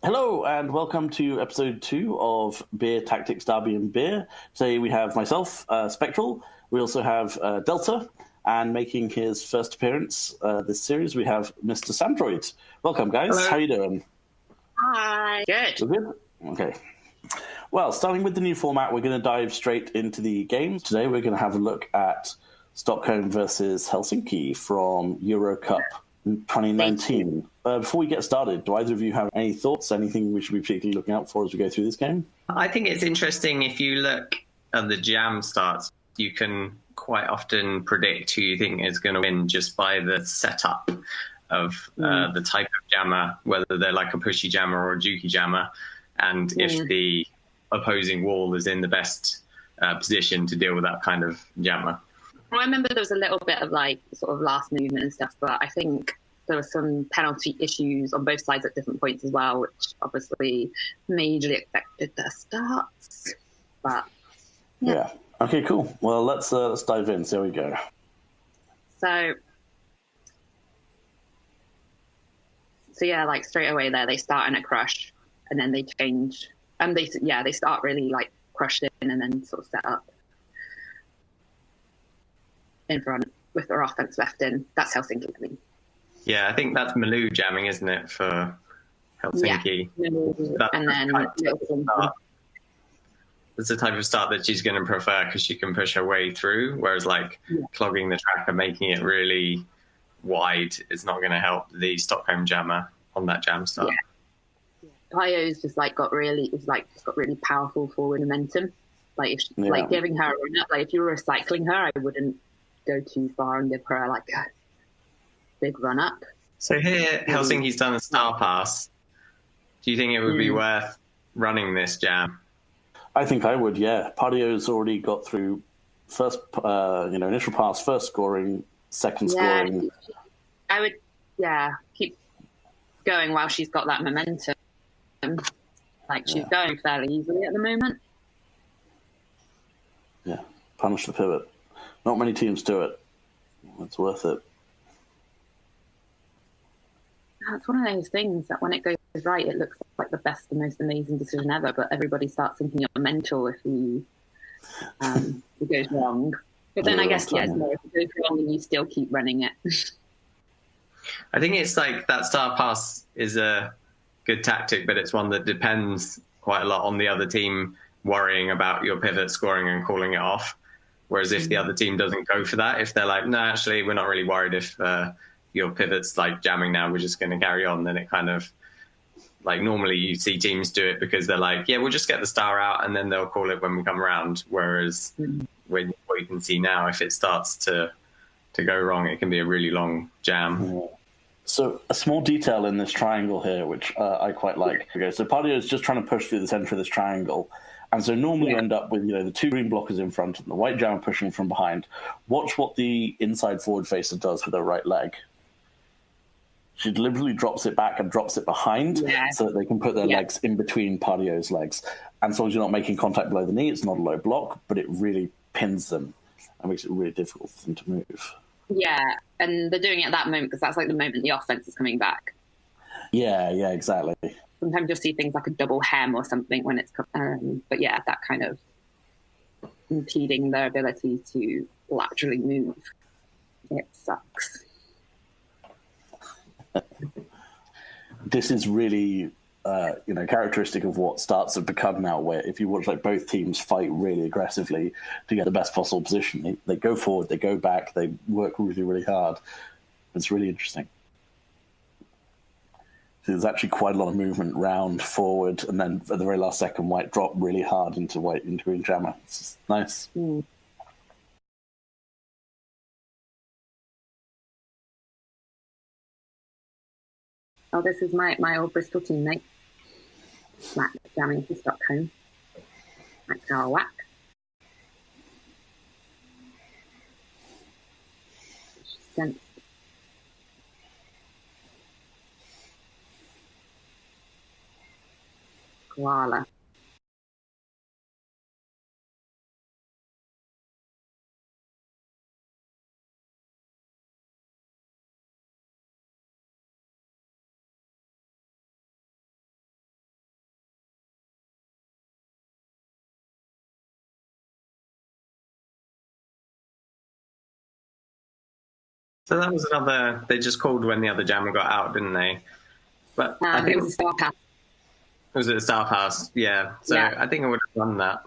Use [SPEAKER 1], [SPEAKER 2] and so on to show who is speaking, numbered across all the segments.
[SPEAKER 1] Hello and welcome to episode 2 of Beer Tactics Derby and Beer. Today we have myself, Spectral. We also have Delta, and making his first appearance this series we have Mr. Sandroid. Welcome, guys.
[SPEAKER 2] Hello.
[SPEAKER 1] How are you doing?
[SPEAKER 3] Hi. Good.
[SPEAKER 1] You're good? Okay. Well, starting with the new format, we're going to dive straight into the games. Today we're going to have a look at Stockholm versus Helsinki from Eurocup 2019. Before we get started, do either of you have any thoughts, anything we should be particularly looking out for as we go through this game?
[SPEAKER 2] I think it's interesting if you look at the jam starts, you can quite often predict who you think is going to win just by the setup of the type of jammer, whether they're like a pushy jammer or a jukey jammer, and if the opposing wall is in the best position to deal with that kind of jammer.
[SPEAKER 3] I remember there was a little bit of like sort of last movement and stuff, but I think there were some penalty issues on both sides at different points as well, which obviously majorly affected their starts. But
[SPEAKER 1] yeah. Okay, cool. Well, let's dive in. So here we go.
[SPEAKER 3] So yeah, like straight away there, they start in a crush, and then they change, and they start really like crushed in, and then sort of set up in front with their offense left in. That's Helsinki, I mean.
[SPEAKER 2] Yeah, I think that's Malou jamming, isn't it, for Helsinki?
[SPEAKER 3] Yeah. And then
[SPEAKER 2] it's the type of start that she's going to prefer because she can push her way through, whereas like clogging the track and making it really wide is not going to help the Stockholm jammer on that jam start.
[SPEAKER 3] Yeah. Pio's just got really powerful forward momentum. Like like giving her a run up. Like if you were recycling her, I wouldn't go too far and give her like a big run up.
[SPEAKER 2] So here, Helsinki's done a star pass. Do you think it would be worth running this jam?
[SPEAKER 1] I think I would, yeah. Pardio's already got through first, initial pass, first scoring, second scoring.
[SPEAKER 3] I would, keep going while she's got that momentum. Like she's going fairly easily at the moment.
[SPEAKER 1] Yeah, punish the pivot. Not many teams do it. It's worth it.
[SPEAKER 3] It's one of those things that when it goes right, it looks like the best and most amazing decision ever, but everybody starts thinking you're mental if it goes wrong. But then I guess, if it goes wrong and you still keep running it.
[SPEAKER 2] I think it's like that star pass is a good tactic, but it's one that depends quite a lot on the other team worrying about your pivot, scoring and calling it off. Whereas if the other team doesn't go for that, if they're like, no, actually, we're not really worried if your pivot's like jamming now, we're just going to carry on, then it kind of, like normally you see teams do it because they're like, yeah, we'll just get the star out and then they'll call it when we come around. Whereas what you can see now, if it starts to go wrong, it can be a really long jam.
[SPEAKER 1] Yeah. So a small detail in this triangle here, which I quite like. Okay, so Pardio is just trying to push through the center of this triangle. And so normally you end up with, the two green blockers in front and the white jammer pushing from behind. Watch what the inside forward facer does with her right leg. She deliberately drops it back and drops it behind so that they can put their legs in between Pardio's legs. And as long as you're not making contact below the knee, it's not a low block, but it really pins them and makes it really difficult for them to move.
[SPEAKER 3] Yeah, and they're doing it at that moment because that's like the moment the offense is coming back.
[SPEAKER 1] Yeah, exactly.
[SPEAKER 3] Sometimes you'll see things like a double hem or something when it's... but yeah, that kind of impeding their ability to laterally move. It sucks.
[SPEAKER 1] This is really, characteristic of what starts have become now, where if you watch like both teams fight really aggressively to get the best possible position, they go forward, they go back, they work really, really hard. It's really interesting. So there's actually quite a lot of movement round, forward, and then at the very last second, white drop really hard into green jammer. It's just nice.
[SPEAKER 3] Oh, this is my old Bristol teammate. Matt jamming to Stockholm. That's our whack. Sent. Koala.
[SPEAKER 2] So that was another. They just called when the other jammer got out, didn't they? But I think
[SPEAKER 3] it was a star pass.
[SPEAKER 2] Was it Star Pass? Yeah. So
[SPEAKER 3] Yeah.
[SPEAKER 2] I think I would have done that.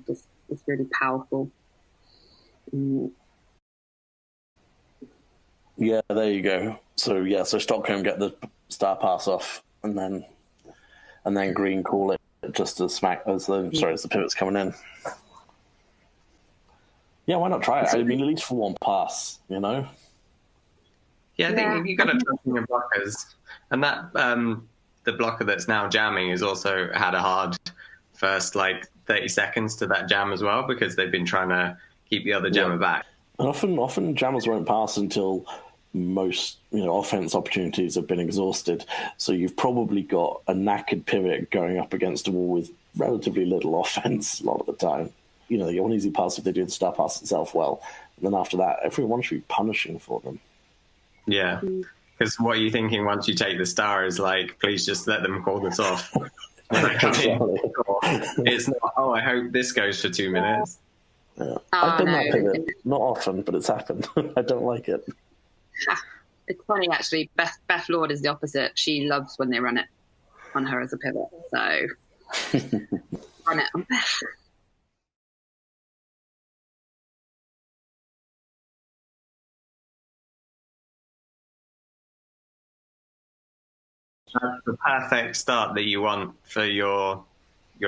[SPEAKER 3] It's really powerful.
[SPEAKER 1] Yeah, there you go. So so Stockholm get the star pass off, and then Green call it just as the pivot's coming in. Yeah, why not try it? I mean, at least for one pass, you know.
[SPEAKER 2] Yeah, I think if you got to trust in your blockers, and that the blocker that's now jamming has also had a hard first 30 seconds to that jam as well, because they've been trying to keep the other jammer back.
[SPEAKER 1] And often jammers won't pass until most offense opportunities have been exhausted. So you've probably got a knackered pivot going up against a wall with relatively little offense a lot of the time. You get one easy pass if they do the star pass itself well. And then after that, everyone should be punishing for them.
[SPEAKER 2] Yeah. Because what you're thinking once you take the star is please just let them call this off. It's not, I hope this goes for 2 minutes.
[SPEAKER 1] Yeah. I've done that pivot. Not often, but it's happened. I don't like it.
[SPEAKER 3] It's funny, actually. Beth Lord is the opposite. She loves when they run it on her as a pivot. So run it on Beth.
[SPEAKER 2] That's the perfect start that you want for your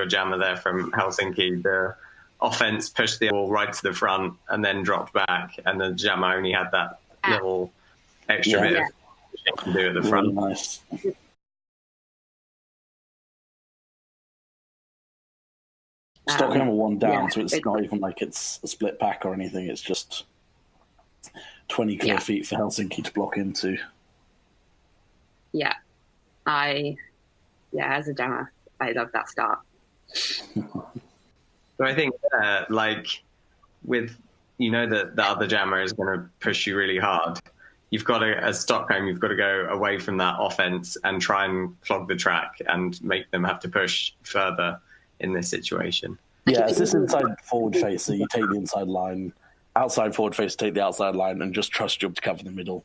[SPEAKER 2] jammer there from Helsinki. The offense pushed the ball right to the front and then dropped back, and the jammer only had that little extra bit of to do at the front.
[SPEAKER 1] Really nice. Stockholm are one down, so it's not even like it's a split pack or anything. It's just 20 clear feet for Helsinki to block into.
[SPEAKER 3] Yeah. As a jammer, I love that start.
[SPEAKER 2] So I think, with that the other jammer is going to push you really hard. You've got to, as Stockholm, you've got to go away from that offense and try and clog the track and make them have to push further in this situation.
[SPEAKER 1] Yeah, it's this inside forward face, so you take the inside line, outside forward face, take the outside line, and just trust you to cover the middle.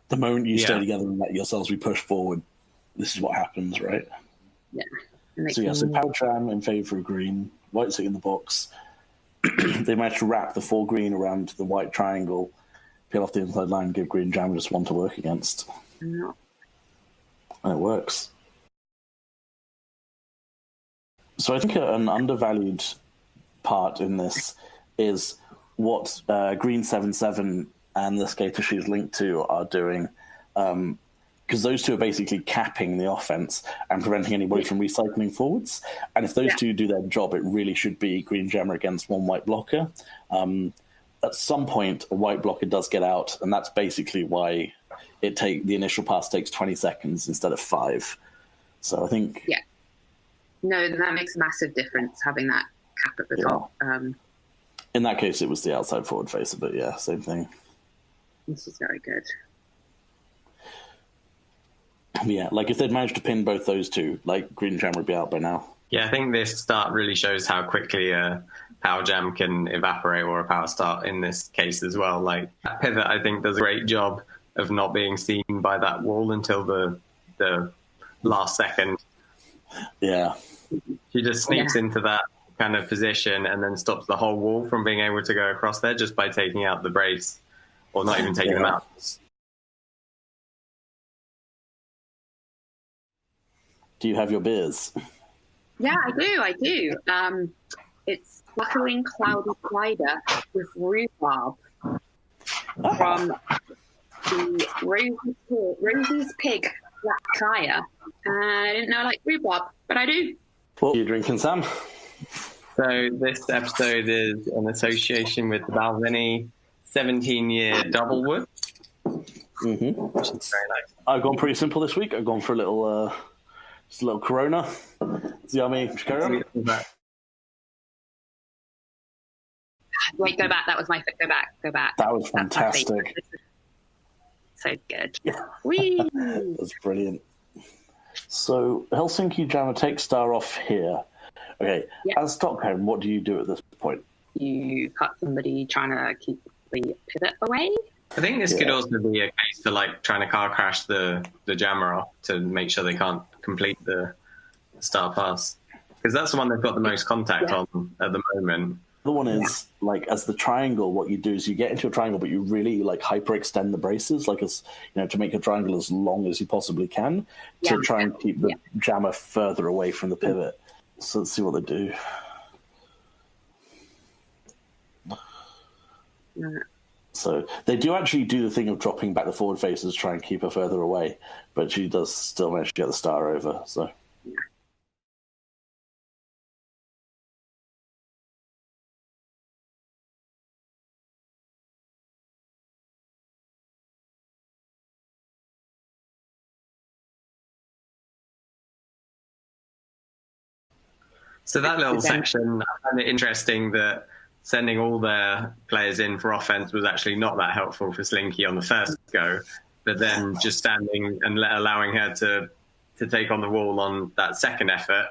[SPEAKER 1] The moment you stay together and let yourselves be pushed forward, this is what happens, right?
[SPEAKER 3] Yeah.
[SPEAKER 1] So power jam in favour of Green, white sitting in the box. They managed to wrap the 4 green around the white triangle, peel off the inside line, give Green jam just one to work against.
[SPEAKER 3] No.
[SPEAKER 1] And it works. So I think an undervalued part in this is what Green 7-7 and the skater she's linked to are doing, because those two are basically capping the offense and preventing anybody from recycling forwards. And if those two do their job, it really should be Green jammer against one white blocker. At some point, a white blocker does get out, and that's basically why the initial pass takes 20 seconds instead of 5. So I think...
[SPEAKER 3] Yeah. No, that makes a massive difference, having that cap at the top.
[SPEAKER 1] In that case, it was the outside forward face of it, same thing.
[SPEAKER 3] This is very good.
[SPEAKER 1] Yeah, if they'd managed to pin both those two, Green Jam would be out by now.
[SPEAKER 2] Yeah, I think this start really shows how quickly a power jam can evaporate, or a power start in this case as well. That pivot, I think, does a great job of not being seen by that wall until the last second.
[SPEAKER 1] Yeah.
[SPEAKER 2] She just sneaks into that kind of position and then stops the whole wall from being able to go across there just by taking out the brace, or not even taking them out.
[SPEAKER 1] Do you have your beers?
[SPEAKER 3] Yeah, I do. It's Fluttering Cloudy Cider with rhubarb from the Rosie's Pig Black Tire. I didn't know I liked rhubarb, but I do.
[SPEAKER 1] What are you drinking, Sam?
[SPEAKER 2] So this episode is an association with the Balvenie 17-year double wood.
[SPEAKER 1] Mm-hmm.
[SPEAKER 2] Which is very nice.
[SPEAKER 1] I've gone pretty simple this week. I've gone for a little Corona. It's yummy.
[SPEAKER 3] Wait, go back. That was my go back.
[SPEAKER 1] That was fantastic.
[SPEAKER 3] So good.
[SPEAKER 1] Yeah.
[SPEAKER 3] Whee!
[SPEAKER 1] That's brilliant. So Helsinki jammer takes star off here. Okay. Yeah. As Stockholm, what do you do at this point?
[SPEAKER 3] You cut somebody trying to keep the pivot away.
[SPEAKER 2] I think this could also be a case for like trying to car crash the jammer off to make sure they can't complete the star pass, because that's the one they've got the most contact on at the moment.
[SPEAKER 1] The one is like, as the triangle, what you do is you get into a triangle, but you really like hyperextend the braces, like, as you know, to make a triangle as long as you possibly can to try and keep the jammer further away from the pivot. So let's see what they do. So they do actually do the thing of dropping back the forward faces to try and keep her further away, but she does still manage to get the star over. So.
[SPEAKER 2] So that little section, I find it interesting that sending all their players in for offense was actually not that helpful for Slinky on the first go, but then just standing and allowing her to take on the wall on that second effort,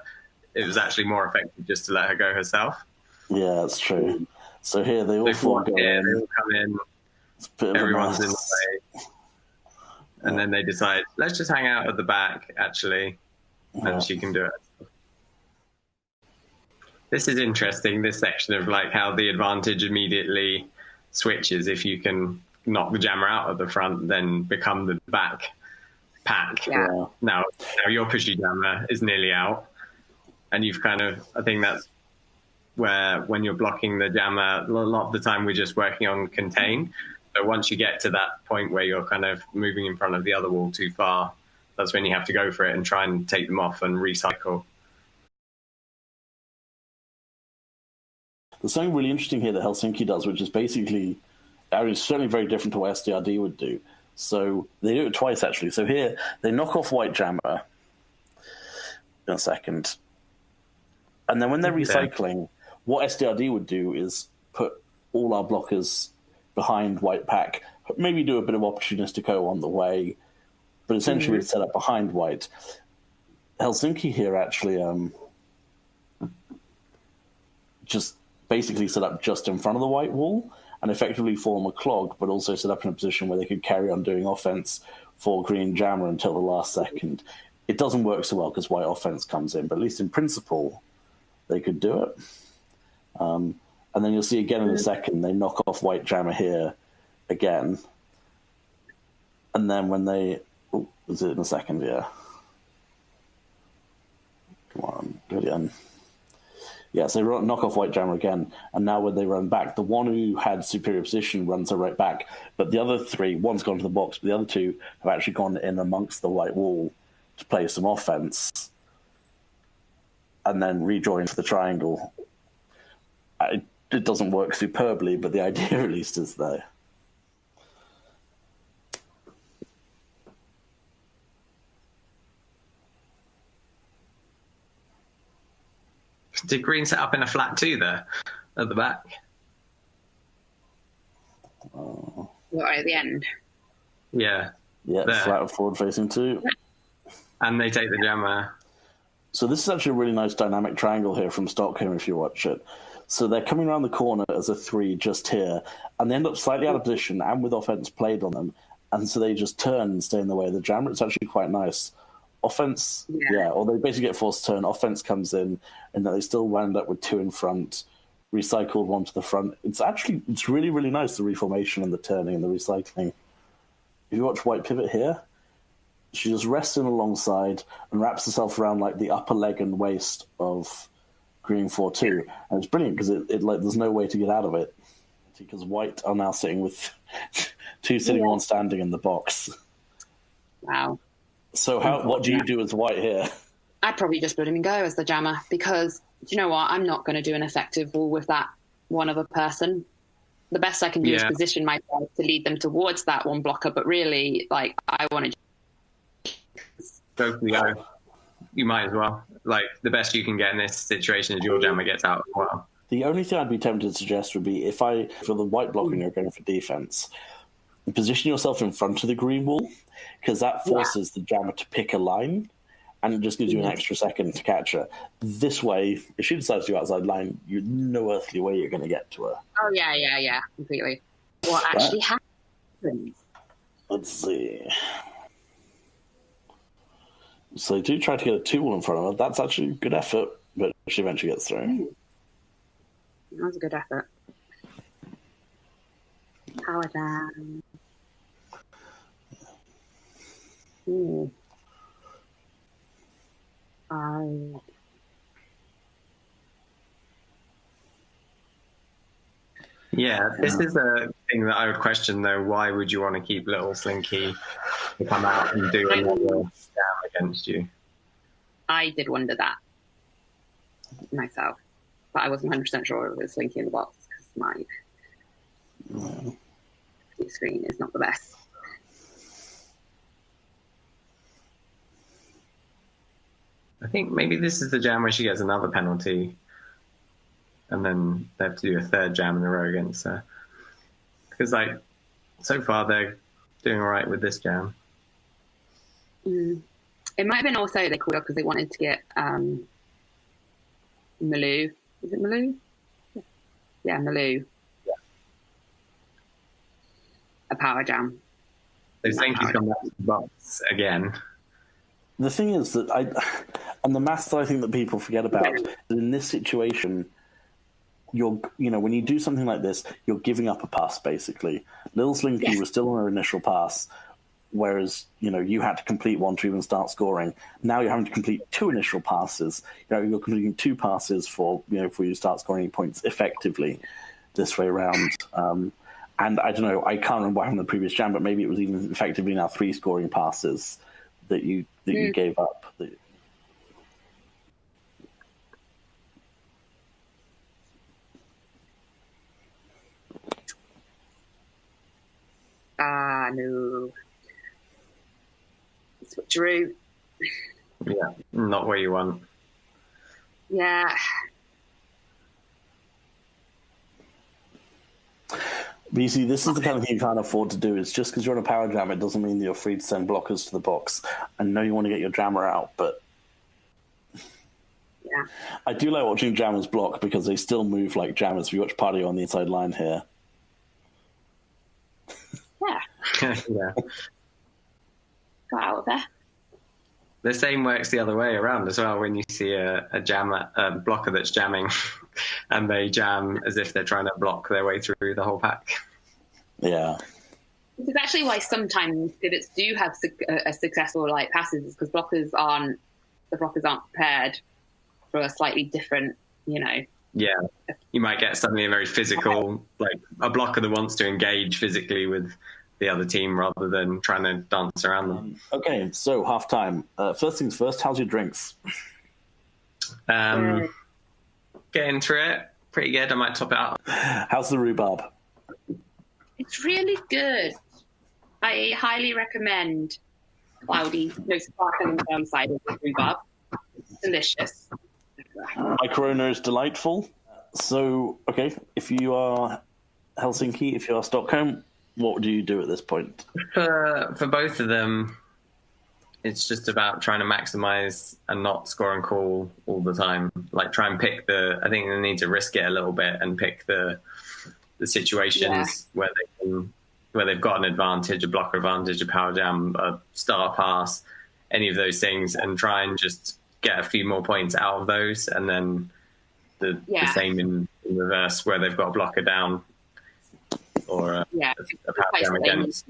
[SPEAKER 2] it was actually more effective just to let her go herself.
[SPEAKER 1] Yeah, that's true. So here they all four go in.
[SPEAKER 2] They all come in, everyone's in the way. And then they decide, let's just hang out at the back, actually, and she can do it. This is interesting, this section of like how the advantage immediately switches. If you can knock the jammer out of the front, then become the back pack.
[SPEAKER 3] Yeah.
[SPEAKER 2] Now your pushy jammer is nearly out. And you've kind of, I think that's where when you're blocking the jammer, a lot of the time we're just working on contain. So once you get to that point where you're kind of moving in front of the other wall too far, that's when you have to go for it and try and take them off and recycle.
[SPEAKER 1] There's something really interesting here that Helsinki does, which is basically, I mean, it's certainly very different to what SDRD would do. So they do it twice, actually. So here, they knock off white jammer in a second. And then when they're recycling, what SDRD would do is put all our blockers behind white pack, maybe do a bit of opportunistic O on the way, but essentially we'd set up behind white. Helsinki here actually just basically set up just in front of the white wall and effectively form a clog, but also set up in a position where they could carry on doing offense for green jammer until the last second. It doesn't work so well because white offense comes in, but at least in principle, they could do it. And then you'll see again in a second, they knock off white jammer here again. And then when they... Oh, is it in a second? Yeah. Come on, do it again. Yeah, so they knock off white jammer again, and now when they run back, the one who had superior position runs her right back, but the other three, one's gone to the box, but the other two have actually gone in amongst the white wall to play some offense, and then rejoin for the triangle. It doesn't work superbly, but the idea at least is there.
[SPEAKER 2] Did green set up in a flat two there at the back?
[SPEAKER 3] Right at the end.
[SPEAKER 2] Yeah.
[SPEAKER 1] Yeah, there. Flat forward facing two.
[SPEAKER 2] And they take the jammer.
[SPEAKER 1] So this is actually a really nice dynamic triangle here from Stockholm if you watch it. So they're coming around the corner as a three just here, and they end up slightly out of position and with offense played on them, and so they just turn and stay in the way of the jammer. It's actually quite nice. Offense, or they basically get forced to turn. Offense comes in, and then they still wind up with two in front, recycled one to the front. It's really, really nice, the reformation and the turning and the recycling. If you watch white pivot here, she just rests in alongside and wraps herself around like the upper leg and waist of green 4-2. And it's brilliant because it like there's no way to get out of it because white are now sitting with two sitting, one standing in the box.
[SPEAKER 3] Wow.
[SPEAKER 1] So what do you do as white here?
[SPEAKER 3] I'd probably just let him go as the jammer because, do you know what? I'm not going to do an effective wall with that one other person. The best I can do is position myself to lead them towards that one blocker, but really, like, I want to...
[SPEAKER 2] Go for the O. You might as well. Like, the best you can get in this situation is your jammer gets out as well.
[SPEAKER 1] The only thing I'd be tempted to suggest would be for the white blocking, you're going for defense, position yourself in front of the green wall, because that forces the jammer to pick a line, and it just gives you an extra second to catch her. This way, if she decides to go outside line, no earthly way you're going to get to her.
[SPEAKER 3] Oh, yeah, completely. What actually happened happens.
[SPEAKER 1] Let's see. So they do try to get a 2-1 in front of her. That's actually a good effort, but she eventually gets through.
[SPEAKER 3] That was a good effort. Power down. Ooh.
[SPEAKER 2] Yeah, this is a thing that I would question, though. Why would you want to keep little Slinky to come out and do another jam against you?
[SPEAKER 3] I did wonder that myself, but I wasn't 100% sure it was Slinky in the box because my screen is not the best.
[SPEAKER 2] I think maybe this is the jam where she gets another penalty, and then they have to do a third jam in a row against her. Because, like, so far they're doing all right with this jam.
[SPEAKER 3] It might have been also they called up because they wanted to get Malou. Is it Malou? Yeah, Malou.
[SPEAKER 2] Yeah.
[SPEAKER 3] A power jam.
[SPEAKER 2] So Slinky's come back to the box again.
[SPEAKER 1] The thing is that and the maths that I think that people forget about, that in this situation, when you do something like this, you're giving up a pass, basically. Little Slinky was still on her initial pass, whereas, you had to complete one to even start scoring. Now you're having to complete 2 initial passes. You're completing 2 passes before you start scoring any points effectively this way around. And I don't know, I can't remember what happened in the previous jam, but maybe it was even effectively now 3 scoring passes that you gave up.
[SPEAKER 3] No. Switcheroo.
[SPEAKER 2] Yeah, not what you want.
[SPEAKER 3] Yeah.
[SPEAKER 1] But you see, this is the kind of thing you can't afford to do. It's just because you're on a power jam, it doesn't mean that you're free to send blockers to the box. I know you want to get your jammer out, but
[SPEAKER 3] yeah,
[SPEAKER 1] I do like watching jammers block because they still move like jammers. We watch Party on the inside line here.
[SPEAKER 3] Yeah.
[SPEAKER 2] Yeah.
[SPEAKER 3] Got out of there.
[SPEAKER 2] The same works the other way around as well. When you see a blocker that's jamming, and they jam as if they're trying to block their way through the whole pack.
[SPEAKER 1] Yeah.
[SPEAKER 3] This is actually why sometimes pivots do have a successful passes, is because blockers aren't prepared for a slightly different,
[SPEAKER 2] Yeah, you might get suddenly a very physical, like a blocker that wants to engage physically with the other team rather than trying to dance around them.
[SPEAKER 1] Okay, so half time. First things first, how's your drinks?
[SPEAKER 2] Getting through it, pretty good. I might top it up.
[SPEAKER 1] How's the rhubarb?
[SPEAKER 3] It's really good. I highly recommend sparkling cider with rhubarb. Delicious.
[SPEAKER 1] My Corona is delightful. So, okay, if you are Helsinki, if you are Stockholm, what do you do at this point?
[SPEAKER 2] For both of them, it's just about trying to maximize and not score and call all the time. Like, try and pick I think they need to risk it a little bit and pick the situations where they've got an advantage, a blocker advantage, a power jam, a star pass, any of those things, and try and just get a few more points out of those. And then the same in reverse, where they've got a blocker down or a power jam against.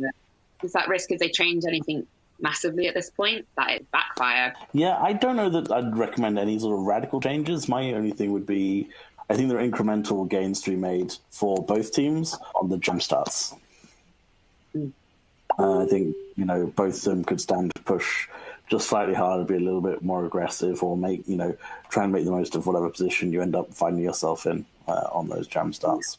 [SPEAKER 3] Is that risk if they change anything massively at this point that it backfire?
[SPEAKER 1] Yeah, I don't know that I'd recommend any sort of radical changes. My only thing would be, I think there are incremental gains to be made for both teams on the jump starts. I think, both of them could stand to push just slightly harder, be a little bit more aggressive, or try and make the most of whatever position you end up finding yourself in on those jam starts.